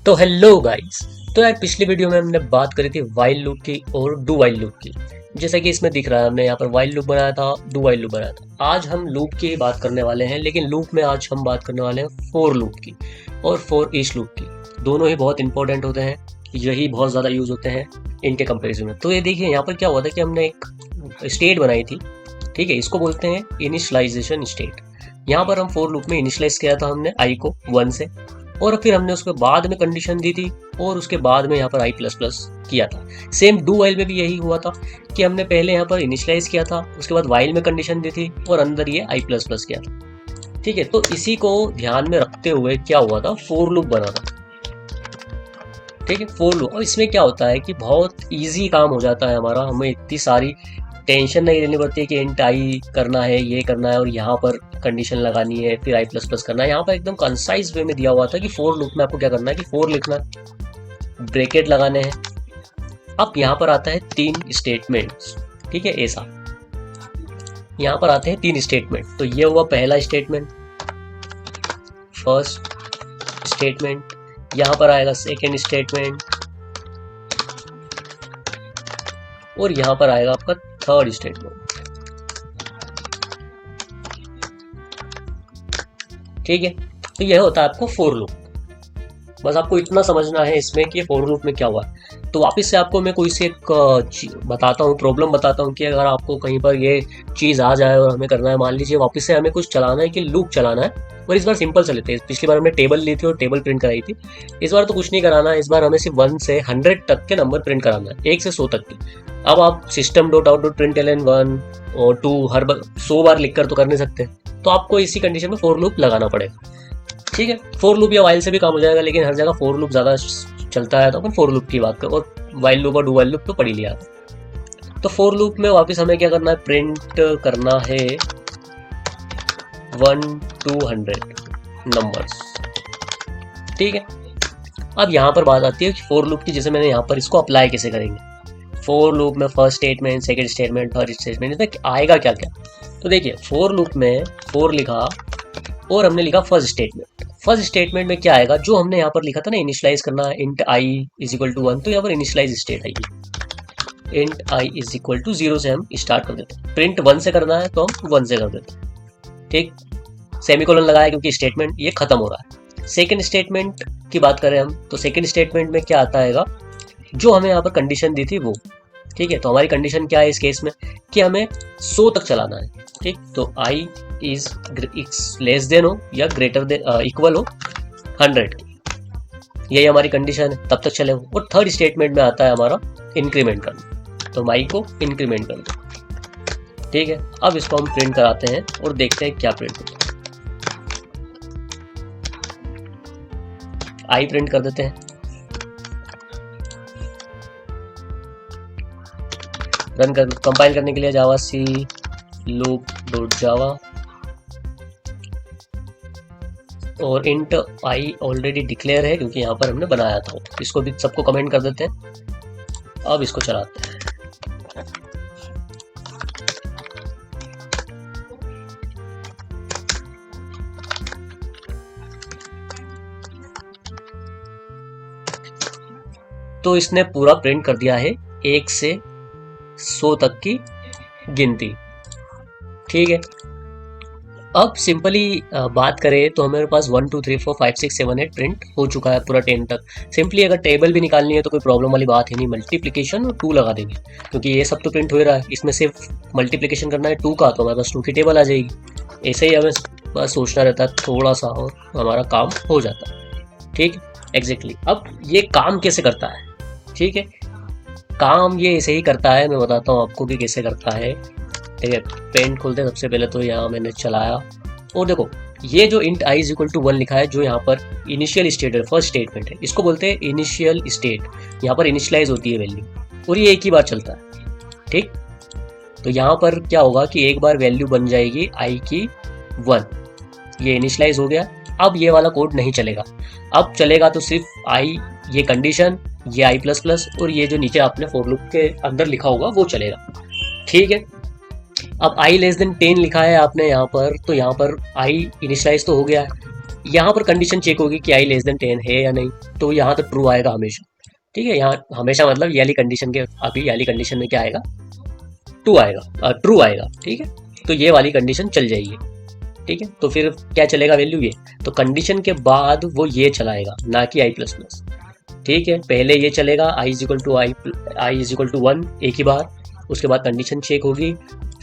तो hello guys. तो यार पिछली वीडियो में हमने बात करी थी वाइल लूप की और डू वाइल लूप की। जैसा कि इसमें दिख रहा है हमने यहाँ पर वाइल लूप बनाया था, डू वाइल लूप बनाया था। आज हम लूप की बात करने वाले हैं, लेकिन लूप में आज हम बात करने वाले हैं फोर लूप की और फोर ईच लूप की। दोनों ही बहुत इंपॉर्टेंट होते हैं, यही बहुत ज़्यादा यूज होते हैं इनके कंपेरिजन में। तो ये देखिए यहाँ पर क्या हुआ था कि हमने एक स्टेट बनाई थी, ठीक है। इसको बोलते हैं इनिशियलाइजेशन स्टेट। यहाँ पर हम फोर लूप में इनिशियलाइज किया था हमने आई को 1 से, और फिर हमने उसके बाद में कंडीशन दी थी और उसके बाद में यहाँ पर आई प्लस प्लस किया था। सेम डू वाइल में भी यही हुआ था कि हमने पहले यहाँ पर इनिशियलाइज किया था, उसके बाद वाइल में कंडीशन दी थी और अंदर ये आई प्लस प्लस किया था, ठीक है। तो इसी को ध्यान में रखते हुए क्या हुआ था, फोर लूप बना था, ठीक है। फोर लूप, और इसमें क्या होता है कि बहुत ईजी काम हो जाता है हमारा। हमें इतनी सारी टेंशन नहीं लेनी पड़ती है कि इंट आई करना है, ये करना है और यहाँ पर कंडीशन लगानी है, फिर आई प्लस प्लस करना है। यहाँ पर एकदम कंसाइज वे में दिया हुआ था कि फोर लूप में आपको क्या करना है कि फोर लिखना है, ब्रैकेट लगाने हैं। अब यहाँ पर आता है 3 स्टेटमेंट्स, ठीक है। ऐसा यहाँ पर आते हैं 3 स्टेटमेंट। तो ये हुआ पहला स्टेटमेंट, फर्स्ट स्टेटमेंट। यहाँ पर आएगा सेकेंड स्टेटमेंट और यहाँ पर आएगा आपका थर्ड स्टेटमेंट, ठीक है। तो यह होता है आपको फोर लूप। बस आपको इतना समझना है इसमें कि फोर लूप में क्या हुआ है। तो वापस से आपको मैं कोई से एक बताता हूँ, प्रॉब्लम बताता हूँ कि अगर आपको कहीं पर ये चीज़ आ जाए और हमें करना है, मान लीजिए वापस से हमें कुछ चलाना है कि लूप चलाना है, और इस बार सिंपल चले थे। पिछली बार हमने टेबल ली थी और टेबल प्रिंट कराई थी। इस बार तो कुछ नहीं कराना है, इस बार हमें सिर्फ 1 से 100 तक के नंबर प्रिंट कराना है, 1 से 100 तक के। अब आप system dot out dot print L 1 और 2 हर 100 बार लिख कर तो कर नहीं सकते, तो आपको इसी कंडीशन में फोर लूप लगाना पड़ेगा, ठीक है। फोर लूप या वाइल से भी काम हो जाएगा, लेकिन हर जगह फोर लूप ज़्यादा चलता है, तो अपन फोर लूप की बात करें। और वाइल लूप और डू वाइल लूप तो पढ़ ही लिया। तो फोर लूप में वापस हमें क्या करना है, प्रिंट करना है 1 to 100 नंबर्स, ठीक है। अब यहाँ पर बात आती है कि फोर लूप की, जैसे मैंने यहाँ पर इसको अप्लाई कैसे करेंगे। फोर लूप में first statement, second statement, third statement, इसमें आएगा क्या क्या। तो देखिए फोर लूप में फोर लिखा और हमने लिखा फर्स्ट स्टेटमेंट। फर्स्ट स्टेटमेंट में क्या आएगा, जो हमने यहाँ पर लिखा था ना, इनिशियलाइज करना है int i is equal to 1, तो यहाँ पर इनिशियलाइज स्टेट आएगी। Int i is equal to 0 से हम स्टार्ट कर देते हैं। प्रिंट 1 से करना है तो हम 1 से कर देते हैं, ठीक। सेमीकोलन लगाया क्योंकि स्टेटमेंट ये खत्म हो रहा है। सेकंड स्टेटमेंट की बात करें हम, तो सेकंड स्टेटमेंट में क्या आता है, जो हमें यहाँ पर कंडीशन दी थी वो, ठीक है। तो हमारी कंडीशन क्या है इस केस में कि हमें 100 तक चलाना है, ठीक। तो आई इज लेस देन हो या ग्रेटर देन इक्वल हो 100, यही हमारी कंडीशन है, तब तक चले। और थर्ड स्टेटमेंट में आता है हमारा इंक्रीमेंट करना, तो माई को इंक्रीमेंट कर दो, ठीक है। अब इसको हम प्रिंट कराते हैं और देखते हैं क्या प्रिंट होता है। आई प्रिंट कर देते हैं, रन कर, कंपाइल करने के लिए जावा सी लूप डॉट जावा, और इंट आई ऑलरेडी डिक्लेयर है क्योंकि यहाँ पर हमने बनाया था। इसको भी सबको कमेंट कर देते हैं। अब इसको चलाते हैं। तो इसने पूरा प्रिंट कर दिया है 1 से 100 तक की गिनती, ठीक है। अब सिंपली बात करें तो हमारे पास 1 2 3 4 5 6 7 8 प्रिंट हो चुका है पूरा 10 तक। सिंपली अगर टेबल भी निकालनी है तो कोई प्रॉब्लम वाली बात ही नहीं, मल्टीप्लिकेशन और 2 लगा देंगे क्योंकि ये सब तो प्रिंट हो रहा है। इसमें सिर्फ मल्टीप्लिकेशन करना है 2 का, तो हमारे पास 2 की टेबल आ जाएगी। ऐसे ही हमें बस सोचना रहता है थोड़ा सा और हमारा काम हो जाता है, ठीक, एग्जैक्टली। अब ये काम कैसे करता है, ठीक है। काम ये ऐसे ही करता है, मैं बताता हूँ आपको कि कैसे करता है, ठीक है। पेंट खोलते हैं सबसे पहले, तो यहाँ मैंने चलाया और देखो ये जो int i is equal to 1 लिखा है, जो यहाँ पर इनिशियल स्टेट है, फर्स्ट स्टेटमेंट है, इसको बोलते हैं इनिशियल स्टेट। यहाँ पर इनिशियलाइज होती है वैल्यू और ये एक ही बार चलता है, ठीक। तो यहाँ पर क्या होगा कि एक बार वैल्यू बन जाएगी आई की 1, ये इनिशियलाइज हो गया। अब ये वाला कोड नहीं चलेगा, अब चलेगा तो सिर्फ आई, ये कंडीशन, ये आई प्लस प्लस और ये जो नीचे आपने फोर लूप के अंदर लिखा होगा वो चलेगा, ठीक है। अब आई लेस देन 10 लिखा है आपने यहाँ पर, तो यहाँ पर आई इनिशियलाइज तो हो गया है, यहाँ पर कंडीशन चेक होगी कि आई लेस देन 10 है या नहीं, तो यहाँ तो ट्रू आएगा हमेशा। ठीक है, यहाँ हमेशा मतलब ये वाली कंडीशन के, अभी ये वाली कंडीशन में क्या आएगा, ट्रू आएगा, ट्रू आएगा। ठीक है, तो ये वाली कंडीशन चल जाएगी। ठीक है, तो फिर क्या चलेगा वैल्यू ये, तो कंडीशन के बाद वो ये चलाएगा, ना कि आई प्लस प्लस। ठीक है, पहले ये चलेगा आई इज इक्वल टू 1 एक ही बार, उसके बाद कंडीशन चेक होगी,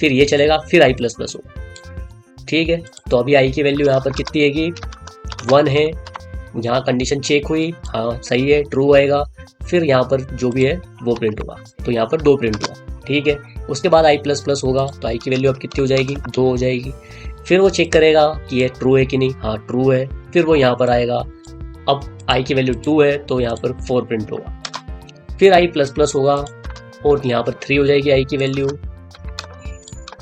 फिर ये चलेगा, फिर आई प्लस प्लस होगा। ठीक है, तो अभी आई की वैल्यू यहाँ पर कितनी आएगी, 1 है, यहाँ कंडीशन चेक हुई, हाँ सही है, ट्रू आएगा, फिर यहाँ पर जो भी है वो प्रिंट होगा, तो यहाँ पर 2 प्रिंट हुआ। ठीक है, उसके बाद आई प्लस प्लस होगा, तो आई की वैल्यू अब कितनी हो जाएगी, 2 हो जाएगी। फिर वो चेक करेगा कि ये ट्रू है कि नहीं, हाँ ट्रू है, फिर वो यहाँ पर आएगा, अब आई की वैल्यू 2 है तो यहाँ पर 4 प्रिंट होगा। फिर आई प्लस प्लस होगा और यहाँ पर 3 हो जाएगी आई की वैल्यू।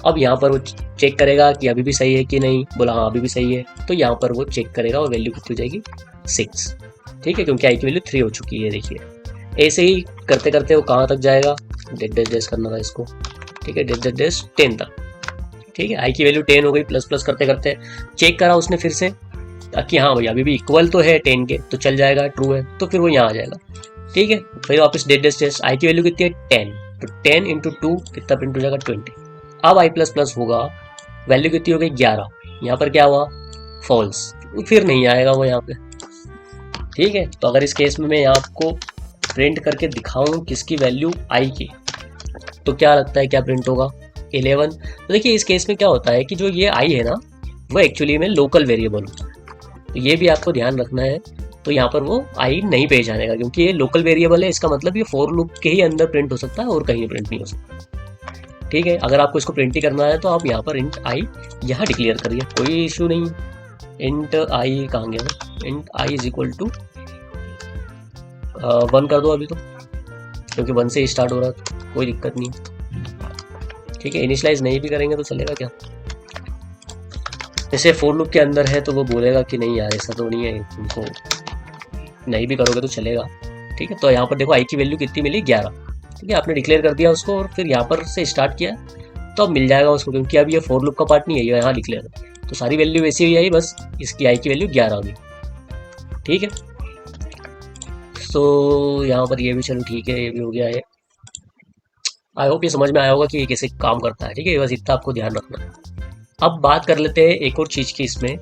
अब यहाँ पर वो चेक करेगा कि अभी भी सही है कि नहीं, बोला हाँ अभी भी सही है, तो यहाँ पर वो चेक करेगा और वैल्यू कितनी हो जाएगी, 6। ठीक है, क्योंकि आई की वैल्यू 3 हो चुकी है। देखिए ऐसे ही करते करते वो कहाँ तक जाएगा, डेस करना था इसको। ठीक है, डेस 10 तक। ठीक है, आई की वैल्यू 10 हो गई, प्लस प्लस करते करते चेक करा उसने फिर से कि हाँ भैया अभी भी इक्वल तो है 10 के, तो चल जाएगा, ट्रू है, तो फिर वो यहाँ आ जाएगा। ठीक है, फिर वापस डेस आई की वैल्यू कितनी है, 10, तो 10 इंटू 2 कितना प्रिंट हो जाएगा, 20। अब आई प्लस प्लस होगा, वैल्यू कितनी हो गई, 11, यहाँ पर क्या हुआ, फॉल्स, फिर नहीं आएगा वो यहाँ पे। ठीक है, तो अगर इस केस में मैं आपको प्रिंट करके दिखाऊं किसकी वैल्यू आई की, तो क्या लगता है क्या प्रिंट होगा, 11। तो देखिए इस केस में क्या होता है कि जो ये आई है ना, वो एक्चुअली में लोकल वेरिएबल होता है, तो ये भी आपको ध्यान रखना है। तो यहाँ पर वो आई नहीं पहचानेगा क्योंकि ये लोकल वेरिएबल है, इसका मतलब ये फॉर लूप के ही अंदर प्रिंट हो सकता है और कहीं प्रिंट नहीं हो सकता। ठीक है, अगर आपको इसको प्रिंट ही करना है तो आप यहाँ पर इंट आई यहाँ डिक्लेयर करिए, कोई इशू नहीं। इंट आई कहाँ गया, int i is equal to 1 कर दो अभी, तो क्योंकि 1 से ही स्टार्ट हो रहा है, कोई दिक्कत नहीं। ठीक है, इनिशियलाइज नहीं भी करेंगे तो चलेगा क्या, जैसे फोर लूप के अंदर है तो वो बोलेगा कि नहीं यार ऐसा तो नहीं है, तुमको नहीं भी करोगे तो चलेगा। ठीक है, तो यहाँ पर देखो आई की वैल्यू कितनी मिली, 11। ठीक है, आपने डिक्लेयर कर दिया उसको और फिर यहाँ पर से स्टार्ट किया, तो अब मिल जाएगा उसको, क्योंकि अब ये फोर लूप का पार्ट नहीं है, ये यहाँ डिक्लेयर है, तो सारी वैल्यू वैसी ही आई, बस इसकी आई की वैल्यू 11 होगी। ठीक है, तो यहाँ पर ये भी चलो ठीक है, ये भी हो गया है। आई होप ये समझ में आया होगा कि ये कैसे काम करता है। ठीक है, बस इतना आपको ध्यान रखना है। अब बात कर लेते हैं एक और चीज़ की, इसमें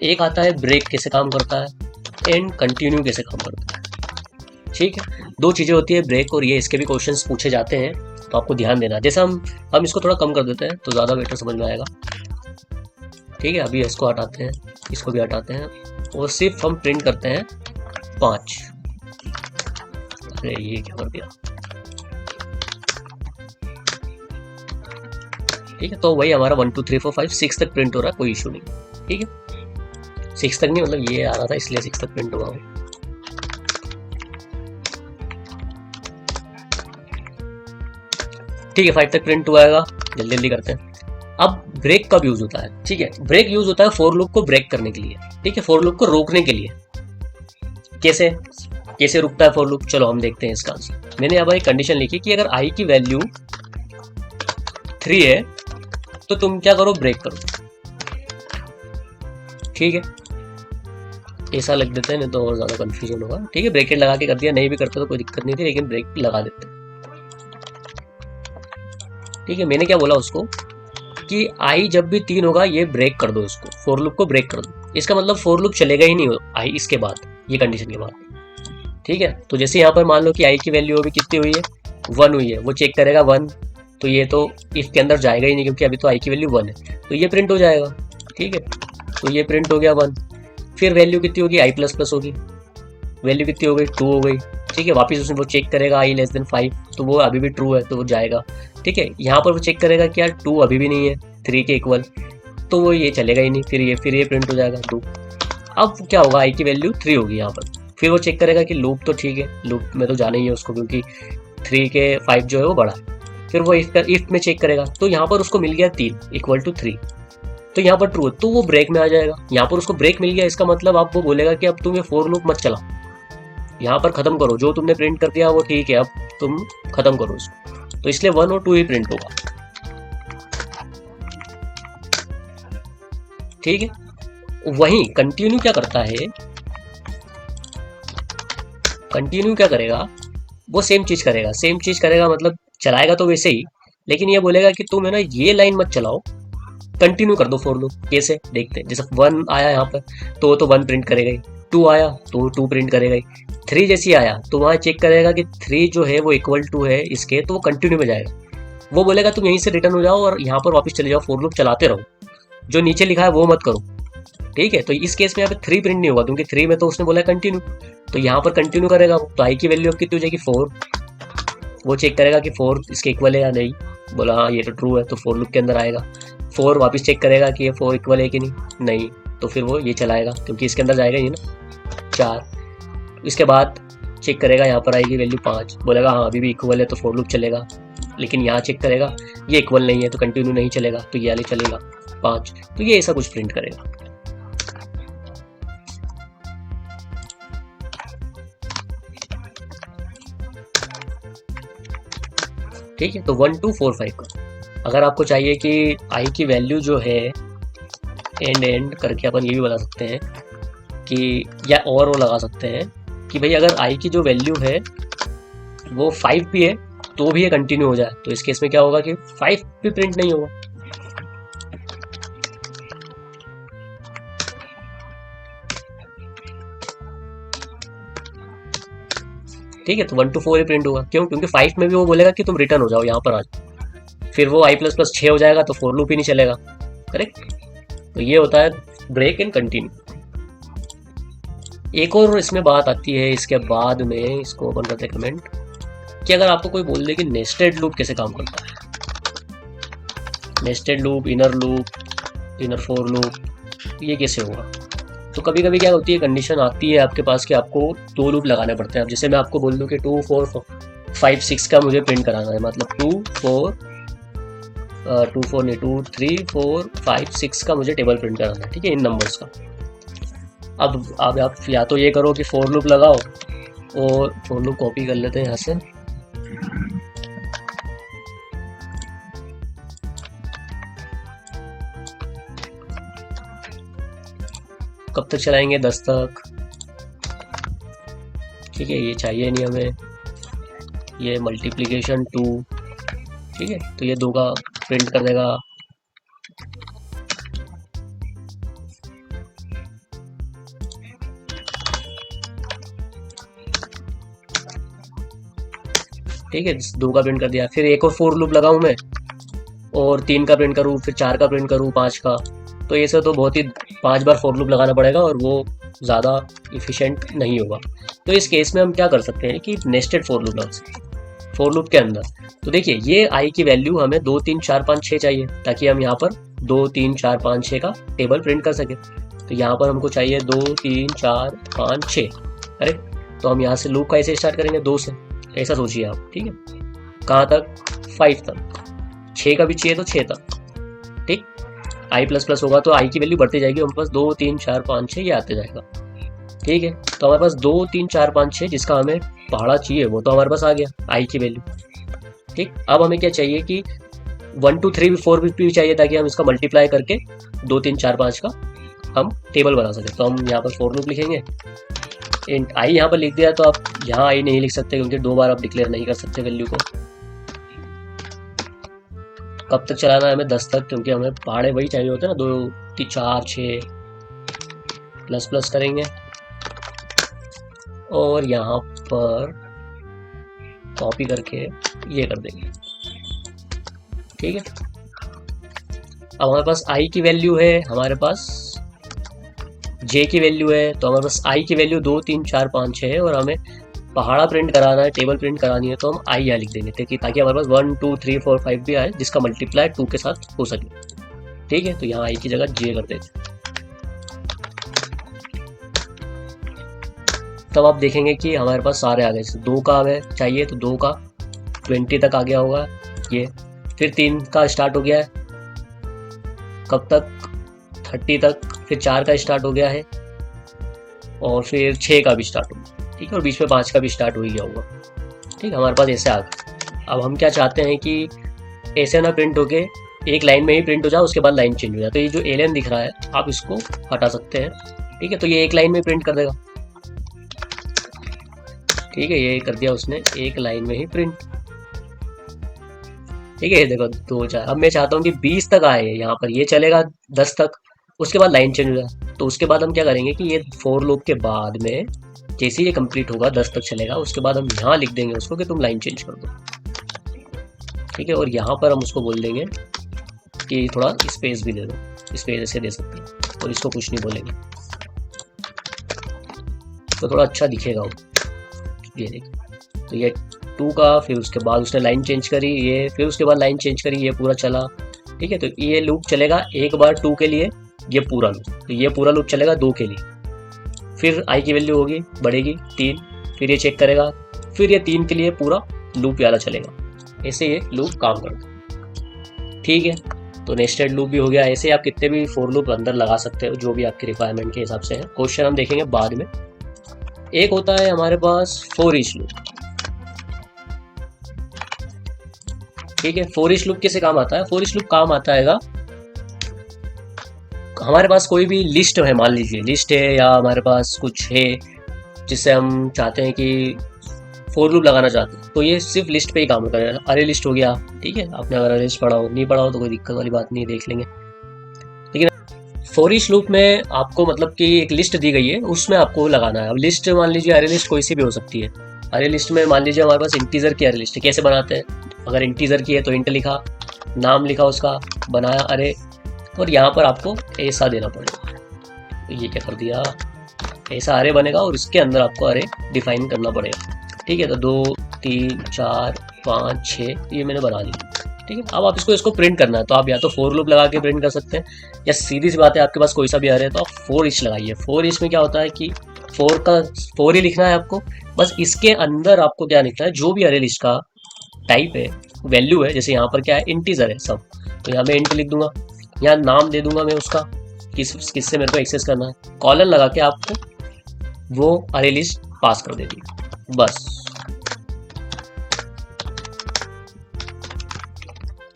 एक आता है ब्रेक कैसे काम करता है एंड कंटिन्यू कैसे काम करता है। ठीक है, 2 चीज़ें होती है, ब्रेक और ये, इसके भी क्वेश्चंस पूछे जाते हैं, तो आपको ध्यान देना। जैसे हम इसको थोड़ा कम कर देते हैं तो ज़्यादा बेटर समझ में आएगा। ठीक है, अभी इसको हटाते हैं, इसको भी हटाते हैं और सिर्फ हम प्रिंट करते हैं 5। अरे ये क्या कर दिया। ठीक है, तो वही हमारा 1 2 3 4 5 6 तक प्रिंट हो रहा है, कोई इशू नहीं। ठीक है, 6 तक नहीं, मतलब ये आ रहा था इसलिए 6 तक प्रिंट हुआ। ठीक है, 5 तक प्रिंट हुआ है, जल्दी जल्दी करते हैं। अब ब्रेक कब यूज होता है, ठीक है, ब्रेक यूज होता है फॉर लूप को ब्रेक करने के लिए। ठीक है, फॉर लूप को रोकने के लिए। कैसे कैसे रुकता है फॉर लूप, चलो हम देखते हैं इसका आंसर। मैंने यहाँ पर एक कंडीशन लिखी कि अगर आई की वैल्यू 3 है तो तुम क्या करो, ब्रेक करो। ठीक है, ऐसा लग देते हैं, नहीं तो और ज्यादा कंफ्यूजन होगा। ठीक है, ब्रेकेट लगा के कर दिया, नहीं भी करते तो कोई दिक्कत नहीं थी, लेकिन ब्रेक लगा देते हैं। ठीक है, मैंने क्या बोला उसको कि आई जब भी 3 होगा ये ब्रेक कर दो, इसको फॉर लूप को ब्रेक कर दो। इसका मतलब फॉर लूप चलेगा ही नहीं आई इसके बाद, ये कंडीशन के बाद। ठीक है, तो जैसे यहाँ पर मान लो कि आई की वैल्यू अभी कितनी हुई है, 1 हुई है, वो चेक करेगा 1, तो ये तो इफ के अंदर जाएगा ही नहीं क्योंकि अभी तो आई की वैल्यू 1 है, तो ये प्रिंट हो जाएगा। ठीक है, तो ये प्रिंट हो गया 1। फिर वैल्यू कितनी होगी, आई प्लस प्लस होगी, वैल्यू कितनी हो गई, 2 हो गई। ठीक है, वापस उसमें वो चेक करेगा आई लेस देन 5, तो वो अभी भी ट्रू है तो वो जाएगा। ठीक है, यहाँ पर वो चेक करेगा कि यार 2 अभी भी नहीं है 3 के इक्वल, तो वो ये चलेगा ही नहीं, फिर ये प्रिंट हो जाएगा 2। अब क्या होगा, आई की वैल्यू 3 होगी यहाँ पर। फिर वो चेक करेगा कि लूप तो ठीक है, लूप में तो जाना ही है उसको क्योंकि 3 के 5 जो है वो बड़ा है। फिर वो इफ में चेक करेगा, तो यहाँ पर उसको मिल गया 3 इक्वल टू 3, तो यहाँ पर ट्रू है, तो वो ब्रेक में आ जाएगा। यहाँ पर उसको ब्रेक मिल गया, इसका मतलब आप वो बोलेगा कि अब तुम ये फॉर लूप मत चलाओ, यहाँ पर खत्म करो, जो तुमने प्रिंट कर दिया वो ठीक है, अब तुम खत्म करो उसको। तो इसलिए 1 और 2 ही प्रिंट होगा। ठीक है, वहीं कंटिन्यू क्या करता है, कंटिन्यू क्या करेगा, वो सेम चीज करेगा। सेम चीज करेगा मतलब चलाएगा तो वैसे ही, लेकिन ये बोलेगा कि तुम है ना ये लाइन मत चलाओ, कंटिन्यू कर दो फॉर लूप। कैसे देखते हैं, जैसे 1 आया यहाँ पर तो 1 प्रिंट करेगा ही, 2 आया तो 2 प्रिंट करेगा ही, 3 जैसी आया तो वहाँ चेक करेगा कि 3 जो है वो इक्वल टू है इसके, तो वो कंटिन्यू में जाएगा। वो बोलेगा तुम यहीं से रिटर्न हो जाओ और यहाँ पर वापस चले जाओ, फॉर लूप चलाते रहो, जो नीचे लिखा है वो मत करो। ठीक है, तो इस केस में यहाँ पे 3 प्रिंट नहीं होगा क्योंकि 3 में तो उसने बोला कंटिन्यू, तो यहाँ पर कंटिन्यू करेगा वो। तो आई की वैल्यू अब कितनी हो जाएगी 4, वो चेक करेगा कि 4 इसके इक्वल है या नहीं, बोला हाँ ये तो ट्रू है, तो फॉर लूप के अंदर आएगा। 4 वापस चेक करेगा कि ये 4 इक्वल है कि नहीं, तो फिर वो ये चलाएगा क्योंकि इसके अंदर जाएगा ये ना 4। इसके बाद चेक करेगा, यहाँ पर आएगी वैल्यू 5, बोलेगा हाँ अभी भी इक्वल है तो फॉर लूप चलेगा। लेकिन यहाँ चेक करेगा ये इक्वल नहीं है तो कंटिन्यू नहीं चलेगा, तो ये वाली चलेगा 5। तो ये ऐसा कुछ प्रिंट करेगा। ठीक है, तो 1 2 4 5 का। अगर आपको चाहिए कि आई की वैल्यू जो है एंड करके अपन ये भी बता सकते हैं कि, या और वो लगा सकते हैं कि भाई अगर आई की जो वैल्यू है वो 5 भी है तो भी ये कंटिन्यू हो जाए, तो इस केस में क्या होगा कि 5 भी प्रिंट नहीं होगा। ठीक है, तो 1 to 4 ही प्रिंट होगा। क्यों? क्योंकि 5 में भी वो बोलेगा कि तुम रिटर्न हो जाओ, यहाँ पर आ जाओ, फिर वो आई प्लस प्लस 6 हो जाएगा तो फॉर लूप ही नहीं चलेगा। करेक्ट, तो ये होता है ब्रेक एंड कंटिन्यू। एक और इसमें बात आती है इसके बाद में, इसको ओपन करते हैं कमेंट, कि अगर आपको कोई बोल दे कि नेस्टेड लूप कैसे काम करता है, nested loop, inner for loop, ये कैसे होगा। तो कभी कभी क्या होती है, कंडीशन आती है आपके पास कि आपको 2 लूप लगाने पड़ते हैं। अब जैसे मैं आपको बोल दूं कि 2 4 5 6 का मुझे प्रिंट कराना है, मतलब 2 3 4 5 6 का मुझे टेबल प्रिंट कराना है। ठीक है, इन नंबर्स का। अब आप या तो ये करो कि फॉर लूप लगाओ, और फॉर लूप कॉपी कर लेते हैं यहाँ से, कब तक चलाएंगे 10 तक। ठीक है, ये चाहिए नहीं हमें, ये मल्टीप्लिकेशन 2, ठीक है, तो ये 2 का प्रिंट कर देगा। ठीक है, 2 का प्रिंट कर दिया। फिर एक और फॉर लूप लगाऊं मैं, और 3 का प्रिंट करूं, फिर 4 का प्रिंट करूं, 5 का, तो ऐसे तो बहुत ही 5 बार फॉर लूप लगाना पड़ेगा और वो ज़्यादा इफिशिएंट नहीं होगा। तो इस केस में हम क्या कर सकते हैं कि नेस्टेड फॉर लूप लगा सकते हैं फॉर लूप के अंदर। तो देखिए, ये आई की वैल्यू हमें 2 3 4 5 6 चाहिए, ताकि हम यहाँ पर 2 3 4 5 6 का टेबल प्रिंट कर सके। तो यहाँ पर हमको चाहिए 2 3 4 5 6। करेक्ट, तो हम यहाँ से लूप कैसे स्टार्ट करेंगे, 2 से, ऐसा सोचिए आप। ठीक है, कहाँ तक, 5 तक, 6 का भी चाहिए तो 6 तक। ठीक, आई प्लस प्लस होगा तो आई की वैल्यू बढ़ती जाएगी, हमारे पास 2 3 4 5 6 ये आते जाएगा। ठीक है, तो हमारे पास 2 3 4 5 6 जिसका हमें पहाड़ा चाहिए वो तो हमारे पास आ गया आई की वैल्यू। ठीक, अब हमें क्या चाहिए कि 1 2 3 4 भी चाहिए, ताकि हम इसका मल्टीप्लाई करके 2 3 4 5 का हम टेबल बना सकें। तो हम यहाँ पर फॉर लूप लिखेंगे, एंड आई यहाँ पर लिख दिया, तो आप यहाँ आई नहीं लिख सकते क्योंकि 2 बार आप डिक्लेयर नहीं कर सकते वैल्यू को। कब तक चलाना है हमें, 10 तक, क्योंकि हमें पहाड़े वही चाहिए होते हैं ना, 2 3 4 6 प्लस प्लस करेंगे, और यहाँ पर कॉपी करके ये कर देंगे। ठीक है, अब हमारे पास आई की वैल्यू है, हमारे पास जे की वैल्यू है, तो हमारे पास आई की वैल्यू 2 3 4 5 6 है, और हमें पहाड़ा प्रिंट कराना है, टेबल प्रिंट करानी है, तो हम आई यहाँ लिख देंगे, ताकि हमारे पास 1 2 3 4 5 भी आए, जिसका मल्टीप्लाई 2 के साथ हो सके। ठीक है, तो यहाँ आई की जगह जे कर देते। तब आप देखेंगे कि हमारे पास सारे आ गए। 2 का हमें चाहिए तो 2 का 20 तक आ गया होगा ये, फिर 3 का स्टार्ट हो गया है, कब तक, 30 तक, फिर 4 का स्टार्ट हो गया है, और फिर 6 का भी स्टार्ट हो गया। ठीक है, और बीच में 5 का भी स्टार्ट हो ही गया होगा। ठीक है, हमारे पास ऐसे आ गया। अब हम क्या चाहते हैं कि ऐसे ना प्रिंट होके एक लाइन में ही प्रिंट हो जाए, उसके बाद लाइन चेंज हो जाए। तो ये जो एलियन दिख रहा है आप इसको हटा सकते हैं, ठीक है। तो ये एक लाइन में प्रिंट कर देगा, ठीक है। ये कर दिया उसने एक लाइन में ही प्रिंट, ठीक है। ये देखो 2 4। अब मैं चाहता हूँ कि 20 तक आए, यहाँ पर ये चलेगा 10 तक, उसके बाद लाइन चेंज हो जाए। तो उसके बाद हम क्या करेंगे कि ये फोर लूप के बाद में जैसे ही ये कंप्लीट होगा 10 तक चलेगा, उसके बाद हम यहाँ लिख देंगे उसको कि तुम लाइन चेंज कर दो, ठीक है। और यहाँ पर हम उसको बोल देंगे कि थोड़ा स्पेस भी दे दो, स्पेस ऐसे दे सकते हैं, और इसको कुछ नहीं बोलेंगे तो थोड़ा अच्छा दिखेगा वो। ये देखिए, तो ये 2 का, फिर उसके बाद उसने लाइन चेंज करी, ये फिर उसके बाद लाइन चेंज करी, ये पूरा चला, ठीक है। तो ये लूप चलेगा एक बार 2 के लिए, ये पूरा लूप, तो ये पूरा लूप चलेगा 2 के लिए। फिर आई की वैल्यू होगी बढ़ेगी 3, फिर ये चेक करेगा, फिर ये 3 के लिए पूरा लूप वाला चलेगा। ऐसे ये लूप काम करता, ठीक है। तो नेस्टेड लूप भी हो गया। ऐसे आप कितने भी फोर लूप अंदर लगा सकते हो, जो भी आपकी रिक्वायरमेंट के हिसाब से है। क्वेश्चन हम देखेंगे बाद में। एक होता है हमारे पास फोर ईच लूप, ठीक है। फोर ईच लूप किसे काम आता है? फोर ईच लूप काम आता है हमारे पास कोई भी लिस्ट है, मान लीजिए लिस्ट है, या हमारे पास कुछ है जिससे हम चाहते हैं कि फोर लूप लगाना चाहते हैं, तो ये सिर्फ लिस्ट पे ही काम होता है। अरे लिस्ट हो गया, ठीक है। आपने अगर अरे लिस्ट पढ़ा हो, नहीं पढ़ा हो तो कोई दिक्कत वाली बात नहीं, देख लेंगे। लेकिन फोर ईच लूप में आपको मतलब कि एक लिस्ट दी गई है, उसमें आपको लगाना है। अब लिस्ट मान लीजिए अरे लिस्ट कोई सी भी हो सकती है। अरे लिस्ट में मान लीजिए हमारे पास इंटीजर की अरे लिस्ट है, कैसे बनाते हैं? अगर इंटीजर की है तो इंट लिखा, नाम लिखा उसका, बनाया अरे, और यहाँ पर आपको ऐसा देना पड़ेगा। तो ये क्या कर दिया, ऐसा अरे बनेगा और इसके अंदर आपको अरे डिफाइन करना पड़ेगा, ठीक है। तो 2 3 4 5 6 ये मैंने बना लिया, ठीक है। अब आप इसको प्रिंट करना है तो आप या तो फोर लूप लगा के प्रिंट कर सकते हैं, या सीधी सी बात है आपके पास कोई सा भी अरे है तो आप फोर ईच लगाइए। फोर ईच में क्या होता है कि फोर ही लिखना है आपको, बस इसके अंदर आपको क्या लिखना है, जो भी अरे लिस्ट का टाइप है, वैल्यू है, जैसे यहाँ पर क्या है इंटीजर है सब, तो यहाँ मैं इंट लिख दूंगा, यहाँ नाम दे दूंगा मैं उसका, किससे मेरे को एक्सेस करना है, कॉलन लगा के आपको वो अरे लिस्ट पास कर देती है बस।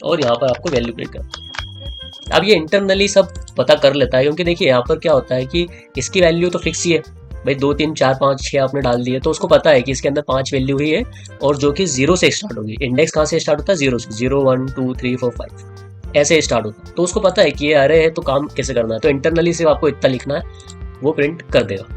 और यहाँ पर आपको वैल्यू प्रिंट करना। अब ये इंटरनली सब पता कर लेता है, क्योंकि देखिए यहाँ पर क्या होता है कि इसकी वैल्यू तो फिक्स ही है भाई, 2 3 4 5 6 आपने डाल दिए, तो उसको पता है कि इसके अंदर 5 वैल्यू ही है, और जो कि 0 से स्टार्ट होगी। इंडेक्स कहाँ से स्टार्ट होता है? 0 से। 0 1 2 3 4 5 ऐसे स्टार्ट होता है। तो उसको पता है कि ये अरे है तो काम कैसे करना है, तो इंटरनली सिर्फ आपको इतना लिखना है, वो प्रिंट कर देगा।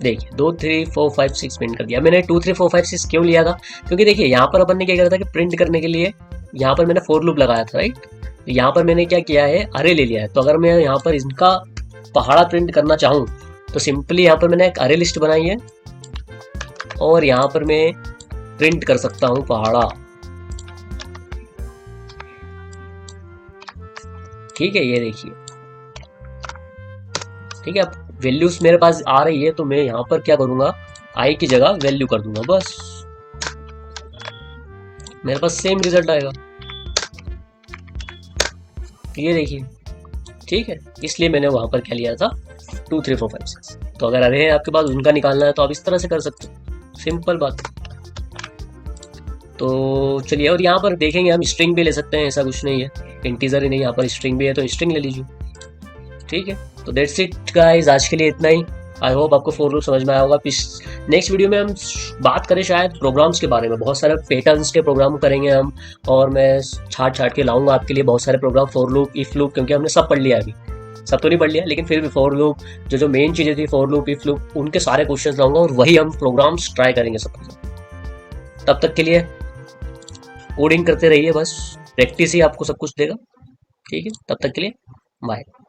देखिए 2 3 4 5 6 प्रिंट कर दिया मैंने। 2 3 4 5 6 क्यों लिया था? क्योंकि देखिए यहाँ पर अपन ने क्या किया था कि प्रिंट करने के लिए यहाँ पर मैंने फोर लूप लगाया था, राइट। तो यहाँ पर मैंने क्या किया है, अरे ले लिया है। तो अगर मैं यहाँ पर इनका पहाड़ा प्रिंट करना चाहूँ तो सिंपली यहाँ पर मैंने एक अरे लिस्ट बनाई है, और यहाँ पर मैं प्रिंट कर सकता हूँ पहाड़ा, ठीक है। ये देखिए, ठीक है। अब वैल्यूज मेरे पास आ रही है, तो मैं यहाँ पर क्या करूंगा, आई की जगह वैल्यू कर दूंगा, बस मेरे पास सेम रिजल्ट आएगा। ये देखिए, ठीक है। इसलिए मैंने वहां पर क्या लिया था, 2 3 4 5 6। तो अगर अरे आपके पास उनका निकालना है तो आप इस तरह से कर सकते हो, सिंपल बात। तो चलिए, और यहाँ पर देखेंगे हम स्ट्रिंग भी ले सकते हैं, ऐसा कुछ नहीं है, इंटीजर ही नहीं, यहाँ पर स्ट्रिंग भी है तो स्ट्रिंग ले लीजिए, ठीक है। तो दैट्स इट गाइस, आज के लिए इतना ही। आई होप आपको फोर लूप समझ में आया होगा। नेक्स्ट वीडियो में हम बात करें शायद प्रोग्राम्स के बारे में, बहुत सारे पैटर्न्स के प्रोग्राम करेंगे हम, और मैं छाट के लाऊंगा आपके लिए बहुत सारे program, for loop, if loop, क्योंकि हमने सब पढ़ लिया अभी, सब तो नहीं पढ़ लिया लेकिन फिर भी फोर लूप, जो मेन चीज़ें थी फोर लूप इफ लूप, उनके सारे क्वेश्चन लाऊंगा और वही हम प्रोग्राम्स ट्राई करेंगे सब। तब तक के लिए कोडिंग करते रहिए, बस प्रैक्टिस ही आपको सब कुछ देगा, ठीक है। तब तक के लिए बाय।